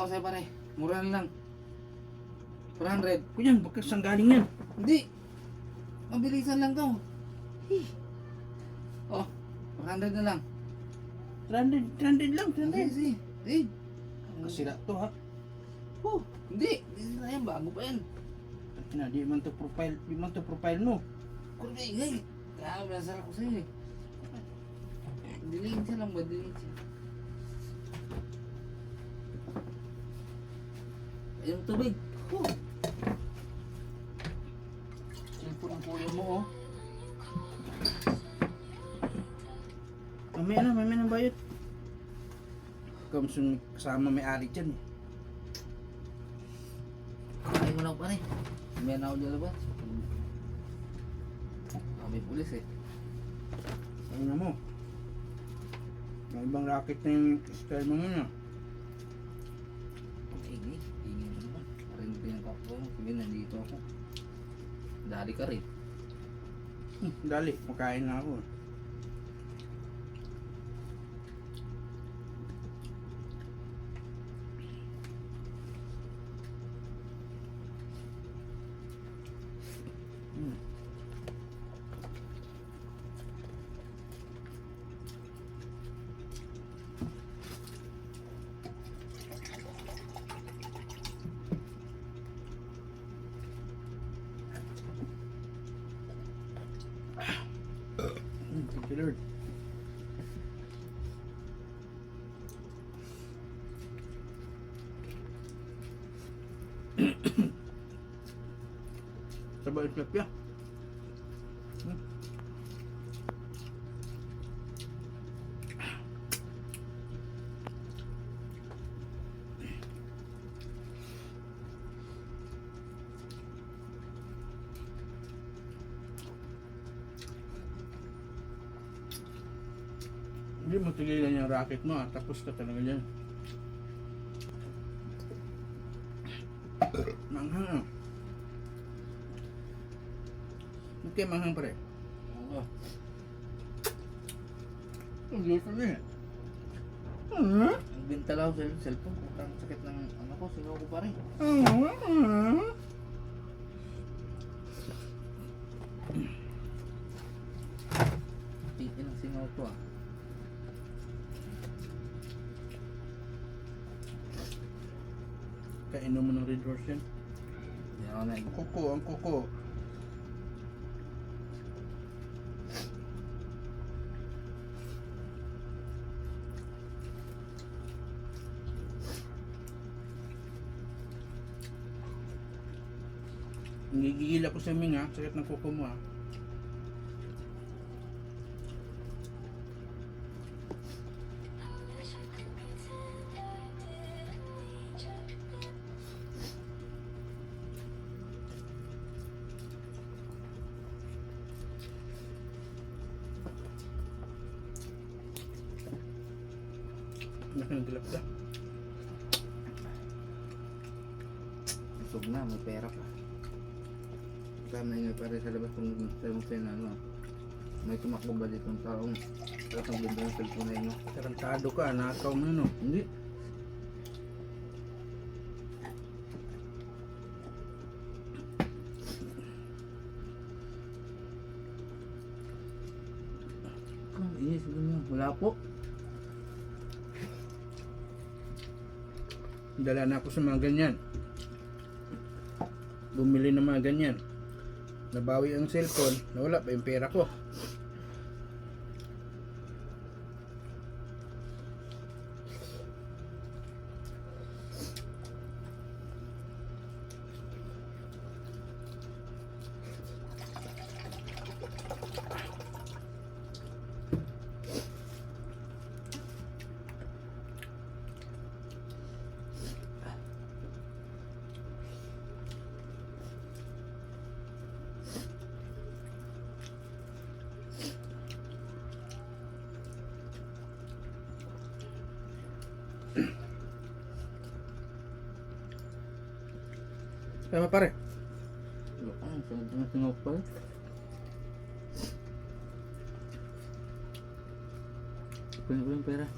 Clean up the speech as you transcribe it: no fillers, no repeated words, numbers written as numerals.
ko sa'yo pare. Mura na lang. 400. Kuyan, baka saan galing yan? Hindi. Mabilisan lang to. Oh, 400 na lang. 300 lang, 300. Sige, sige. Kasira to ha. Oh, hindi. Hindi na yan. Bago pa yan. Di man to profile mo. Kurbe, ngay. Kaya masarap ko sa'yo eh. Dilin siya lang ba? Dilin siya. Ayun tubig. Cellphone ang kuya mo oh. Mamaya na bayad. Kamsun kasama may-ari dyan eh. Ay mo lang pa rin. May na ako dyan ba? May pulis eh. Ano mo? May ibang racket na yung style mo muna. Ingay. Ingay mo naman. Parinig ko yung kakbo. Sige, nandito ako. Dali ka rin. Dali, makain na ako. Thank you, Lord. Sabay itlap ya. Hindi mo tigilan yung racket mo tapos ka talaga dyan. Manghang ah. Okay, manghang pare. Oo. Ang luto na eh. Ang bintalaw sa cellphone ko. Ang sakit ng ano ko. Singaw ko pa rin. Tingin ang singaw ko ah. Kainom mo ng Red Horse yan. Hindi ako na. Kuko, ang kuko. Nagigigil ako sa Ming ha, sakit ng kuko mo ha. Nakanagilap ka. Busog na. May pera pa. Tama nga pare sa labas kung sa'yo na ano. May tumakbo ba dito ng taong tapos ang ganda ng cellphone na yun. Tarantado ka, nakaw mo no. Hindi. Inis mo. Wala po. Dala na ako sa mga ganyan. Bumili ng mga ganyan. Nabawi ang cellphone, nawala pa yung pera ko. Tama pare. Ang sarap na singaw pa. Kunin ko yung pera.